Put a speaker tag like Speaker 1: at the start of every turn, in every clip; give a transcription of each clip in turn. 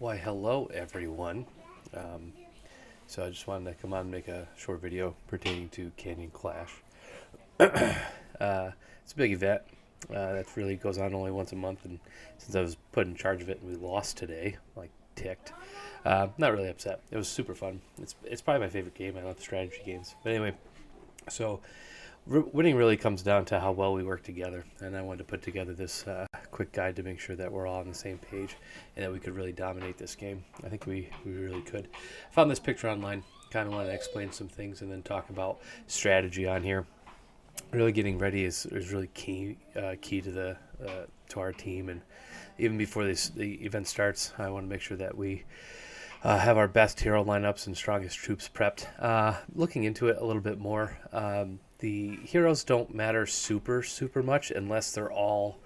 Speaker 1: Why, hello everyone. Um, so I just wanted to come on and make a short video pertaining to Canyon Clash. It's a big event that really goes on only once a month, and since I was put in charge of it and we lost today, like ticked. Not really upset. It was super fun. It's probably my favorite game. I love the strategy games. But anyway, so winning really comes down to how well we work together, and I wanted to put together this quick guide to make sure that we're all on the same page and that we could really dominate this game. I think we really could. I found this picture online. Kind of wanted to explain some things and then talk about strategy on here. Really getting ready is really key to our team, and even before the event starts, I want to make sure that we have our best hero lineups and strongest troops prepped. Looking into it a little bit more, the heroes don't matter super much unless they're all,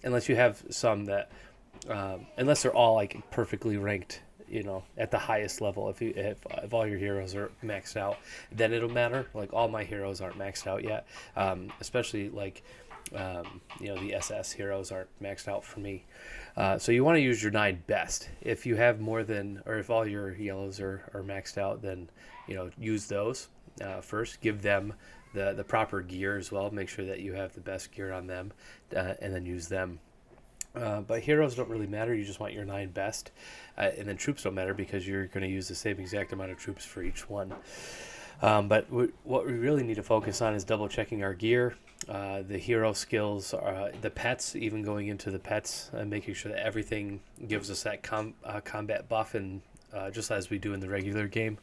Speaker 1: unless you have some that, unless they're all like perfectly ranked. At the highest level. If all your heroes are maxed out, then it'll matter. Like all my heroes aren't maxed out yet, especially like the SS heroes aren't maxed out for me. So you want to use your 9 best. If you have more than, or if all your yellows are maxed out, then use those first. Give them the proper gear as well. Make sure that you have the best gear on them, and then use them. But heroes don't really matter. You just want your 9 best. And then troops don't matter because you're going to use the same exact amount of troops for each one. But what we really need to focus on is double checking our gear, the hero skills, the pets, even going into the pets, and making sure that everything gives us that combat buff, and just as we do in the regular game.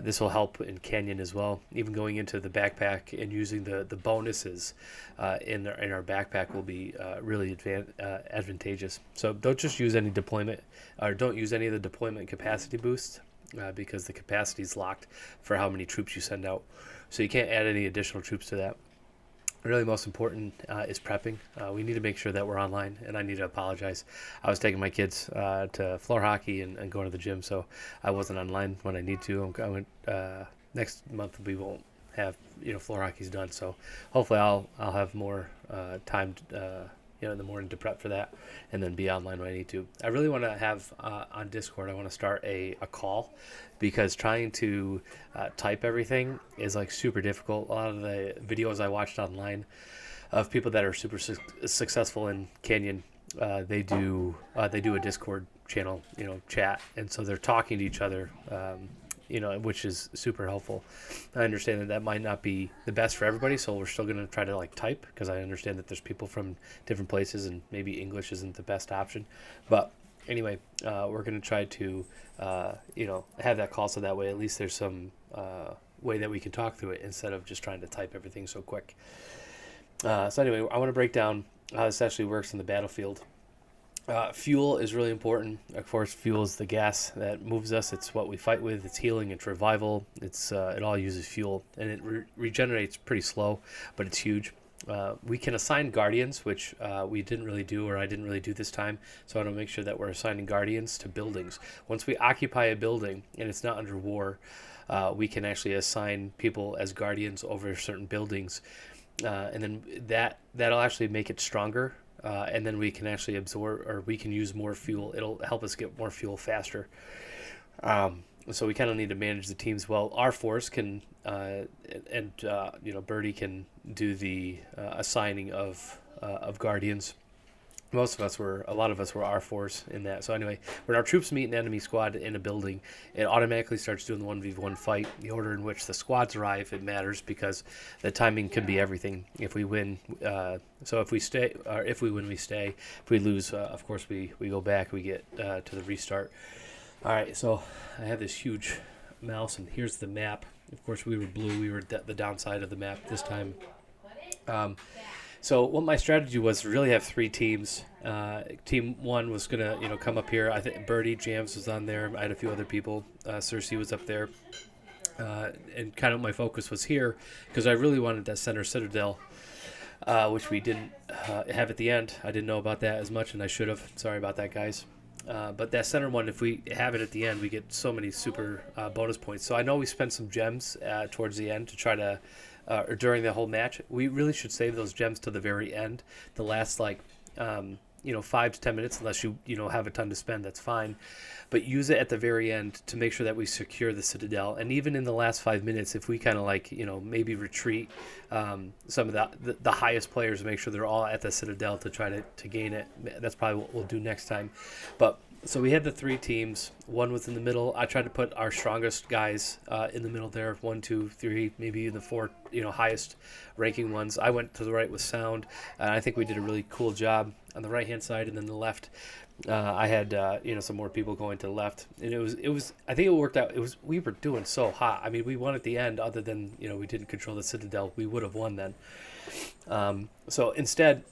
Speaker 1: This will help in Canyon as well. Even going into the backpack and using the bonuses in our backpack will be really advantageous. So don't just use any deployment, or don't use any of the deployment capacity boosts because the capacity is locked for how many troops you send out. So you can't add any additional troops to that. Really, most important is prepping. We need to make sure that we're online, and I need to apologize. I was taking my kids to floor hockey and going to the gym, so I wasn't online when I need to. Next month we won't have floor hockey's done, so hopefully I'll have more time in the morning to prep for that, and then be online when I need to. I really want to have on Discord. I want to start a call, because trying to type everything is like super difficult. A lot of the videos I watched online of people that are super successful in Canyon, they do a Discord channel, chat, and so they're talking to each other. Which is super helpful. I understand that might not be the best for everybody, so we're still going to try to type, because I understand that there's people from different places and maybe English isn't the best option. But anyway, we're going to try to, have that call, so that way at least there's some way that we can talk through it instead of just trying to type everything so quick. So anyway, I want to break down how this actually works in the battlefield. Fuel is really important. Of course, fuel is the gas that moves us. It's what we fight with. It's healing. It's revival. It all uses fuel, and it regenerates pretty slow, but it's huge. We can assign guardians, which we didn't really do, or I didn't really do this time. So I want to make sure that we're assigning guardians to buildings. Once we occupy a building and it's not under war, we can actually assign people as guardians over certain buildings, and then that'll actually make it stronger. And then we can actually absorb, or we can use more fuel. It'll help us get more fuel faster. So we kind of need to manage the teams well. Our force can, Birdie can do the assigning of guardians. A lot of us were our force in that. So anyway, when our troops meet an enemy squad in a building, it automatically starts doing the 1v1 fight. The order in which the squads arrive, it matters, because the timing can be everything. If we win, so if we stay, or if we win, we stay. If we lose, of course, we go back, we get to the restart. All right, so I have this huge mouse, and here's the map. Of course, we were blue. We were the downside of the map this time. So what my strategy was to really have 3 teams. Team 1 was gonna, come up here. I think Birdie Jams was on there. I had a few other people. Cersei was up there, and kind of my focus was here, because I really wanted that center citadel, which we didn't have at the end. I didn't know about that as much, and I should have. Sorry about that, guys. But that center one, if we have it at the end, we get so many super bonus points. So I know we spent some gems towards the end to try to, or during the whole match. We really should save those gems to the very end, the last 5 to 10 minutes, unless you have a ton to spend, that's fine. But use it at the very end to make sure that we secure the citadel. And even in the last 5 minutes, if we kind of maybe retreat some of the highest players, make sure they're all at the citadel to try to gain it. That's probably what we'll do next time. But so we had the three teams. One was in the middle. I tried to put our strongest guys in the middle there. 1, 2, 3, maybe the four, highest ranking ones. I went to the right with sound, and I think we did a really cool job on the right hand side, and then the left. I had some more people going to the left, and it was. I think it worked out. We were doing so hot. I mean, we won at the end. Other than we didn't control the citadel, we would have won then. So instead,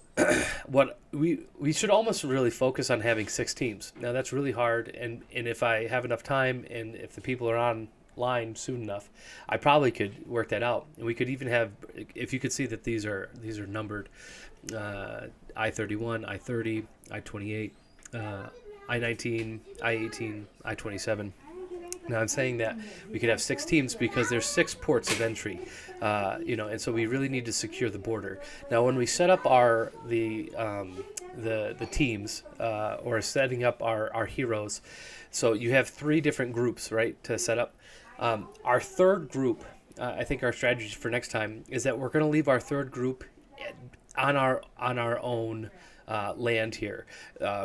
Speaker 1: what we should almost really focus on having 6 teams. Now that's really hard, and if I have enough time, and if the people are online soon enough, I probably could work that out. And we could even have, if you could see that these are numbered, I-31, I-30, I-28. I-19, I-18, I-27. Now I'm saying that we could have 6 teams because there's 6 ports of entry, and so we really need to secure the border. Now, when we set up the teams or setting up our heroes, so you have 3 different groups, right, to set up. Our third group, I think our strategy for next time is that we're going to leave our third group on our own land here.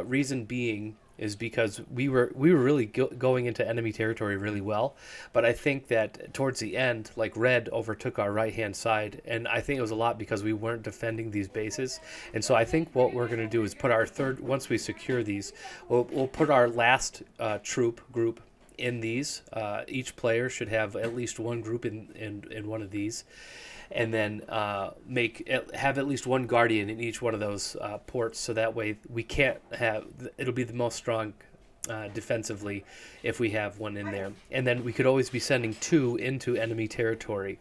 Speaker 1: Reason being is because we were really going into enemy territory really well, but I think that towards the end, like red overtook our right hand side, and I think it was a lot because we weren't defending these bases. And so I think what we're going to do is put our third, once we secure these, we'll put our last troop group in these. Each player should have at least one group in one of these, and then have at least one guardian in each one of those ports, so that way we can't have, it'll be the most strong defensively if we have one in there. And then we could always be sending 2 into enemy territory.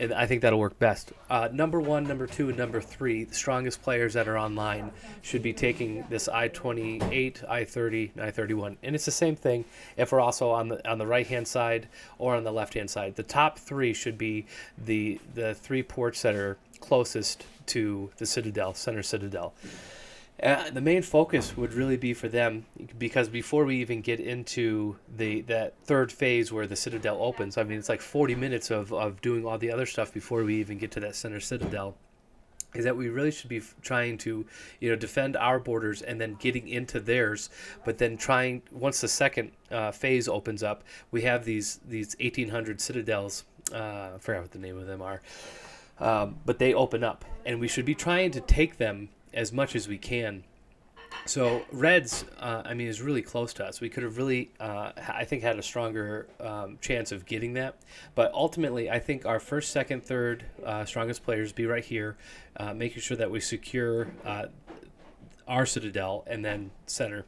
Speaker 1: And I think that'll work best. Number 1, number 2, and number 3, the strongest players that are online should be taking this I-28, I-30, and I-31. And it's the same thing if we're also on the right-hand side or on the left-hand side. The top 3 should be the 3 ports that are closest to the citadel, center citadel. The main focus would really be for them, because before we even get into that third phase where the citadel opens, I mean, it's like 40 minutes of doing all the other stuff before we even get to that center citadel, is that we really should be trying to defend our borders and then getting into theirs, but then trying, once the second phase opens up, we have these 1800 citadels. I forgot what the name of them are, but they open up, and we should be trying to take them as much as we can. So Reds, is really close to us. We could have really, I think, had a stronger chance of getting that. But ultimately, I think our first, second, third strongest players be right here, making sure that we secure our citadel, and then center.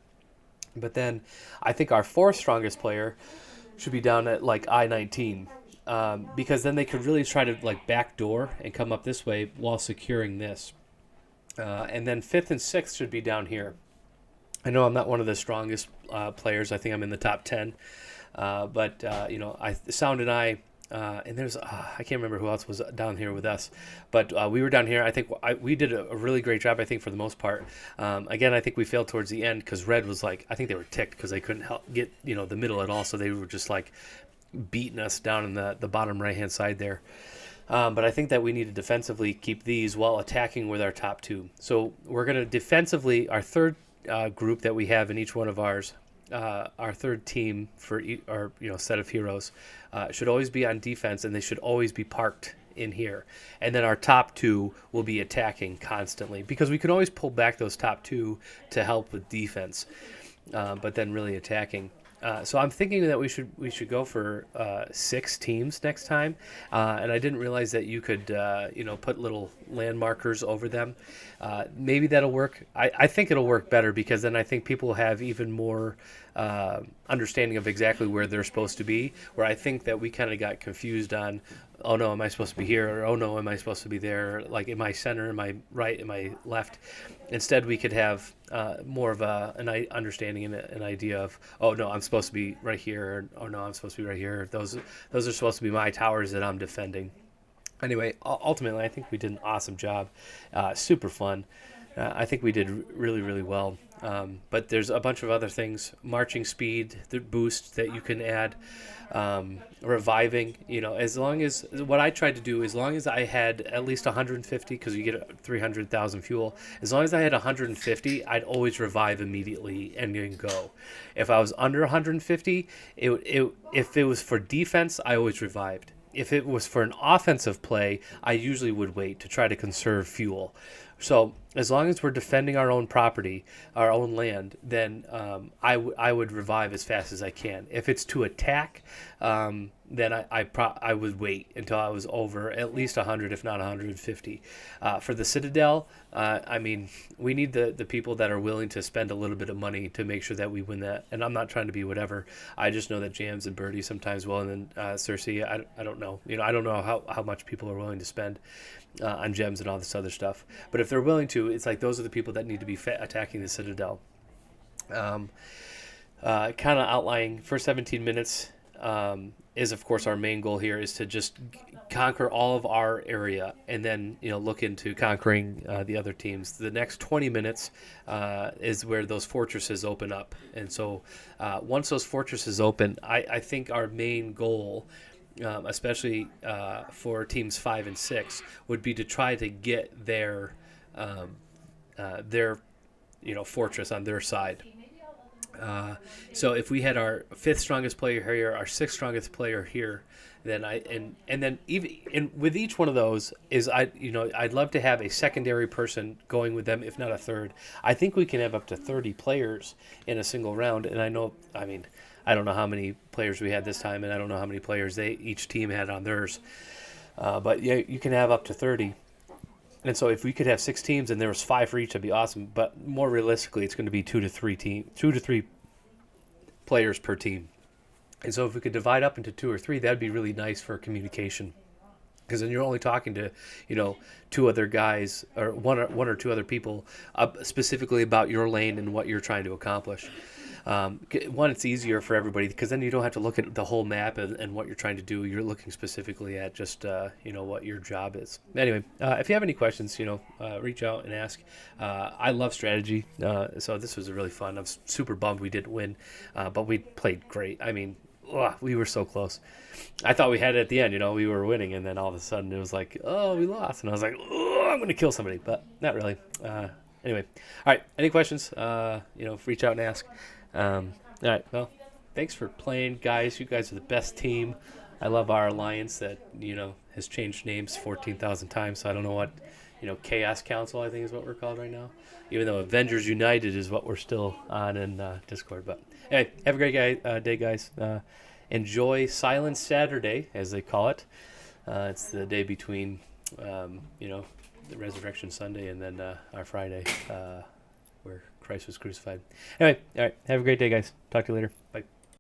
Speaker 1: But then I think our fourth strongest player should be down at like I-19. Because then they could really try to backdoor and come up this way while securing this. And then 5th and 6th should be down here. I know I'm not one of the strongest players. I think I'm in the top 10. But Sound and I, and there's, I can't remember who else was down here with us. But we were down here. I think we did a really great job, I think, for the most part. Again, I think we failed towards the end because Red was I think they were ticked because they couldn't get, the middle at all. So they were just beating us down in the bottom right-hand side there. But I think that we need to defensively keep these while attacking with our top 2. So we're going to defensively, our third group that we have in each one of ours, our third team for our set of heroes, should always be on defense, and they should always be parked in here. And then our top 2 will be attacking constantly, because we can always pull back those top 2 to help with defense, but then really attacking. So I'm thinking that we should go for 6 teams next time, and I didn't realize that you could put little land markers over them. Maybe that'll work. I think it'll work better, because then I think people will have even more understanding of exactly where they're supposed to be. Where I think that we kind of got confused on, oh no, am I supposed to be here? Or oh no, am I supposed to be there? Am I center? Am I right? Am I left? Instead, we could have more of an understanding and an idea of, oh no, I'm supposed to be right here. Or oh no, I'm supposed to be right here. Those are supposed to be my towers that I'm defending. Anyway, ultimately, I think we did an awesome job. Super fun. I think we did really, really well. But there's a bunch of other things: marching speed, the boost that you can add, reviving. As long as what I tried to do, as long as I had at least 150, because you get 300,000 fuel. As long as I had 150, I'd always revive immediately and then go. If I was under 150, if it was for defense, I always revived. If it was for an offensive play, I usually would wait to try to conserve fuel. So as long as we're defending our own property, our own land, then I would revive as fast as I can. If it's to attack, then I would wait until I was over at least 100, if not 150. For the Citadel, I mean, we need the people that are willing to spend a little bit of money to make sure that we win that. And I'm not trying to be whatever. I just know that Jams and Birdie sometimes will, and then Cersei, I don't know. I don't know how much people are willing to spend on gems and all this other stuff. But if they're willing to, it's like those are the people that need to be attacking the Citadel. Kind of outlining for 17 minutes is, of course, our main goal here is to just conquer all of our area and then look into conquering the other teams. The next 20 minutes is where those fortresses open up. And so once those fortresses open, I think our main goal, especially for teams 5 and 6, would be to try to get their fortress on their side. So if we had our 5th strongest player here, our 6th strongest player here, then then even with each one of those I'd love to have a secondary person going with them, if not a third. I think we can have up to 30 players in a single round, and I don't know how many players we had this time, and I don't know how many players each team had on theirs. But yeah, you can have up to 30. And so if we could have 6 teams and there was 5 for each, that'd be awesome. But more realistically, it's going to be 2 to 3 players per team. And so if we could divide up into 2 or 3, that'd be really nice for communication. Because then you're only talking to, 2 other guys or one or 2 other people specifically about your lane and what you're trying to accomplish. One, it's easier for everybody because then you don't have to look at the whole map and what you're trying to do. You're looking specifically at just what your job is. Anyway, if you have any questions, reach out and ask. I love strategy, so this was really fun. I'm super bummed we didn't win, but we played great. I mean, we were so close. I thought we had it at the end. We were winning, and then all of a sudden it was like, oh, we lost, and I was like, oh, I'm going to kill somebody, but not really. Anyway, all right. Any questions? Reach out and ask. All right. Well, thanks for playing, guys. You guys are the best team. I love our alliance that has changed names 14,000 times. So I don't know what Chaos Council, I think, is what we're called right now. Even though Avengers United is what we're still on in Discord. But anyway, have a great day, guys. Enjoy Silent Saturday, as they call it. It's the day between the Resurrection Sunday and then our Friday, where Christ was crucified. Anyway, all right. Have a great day, guys. Talk to you later. Bye.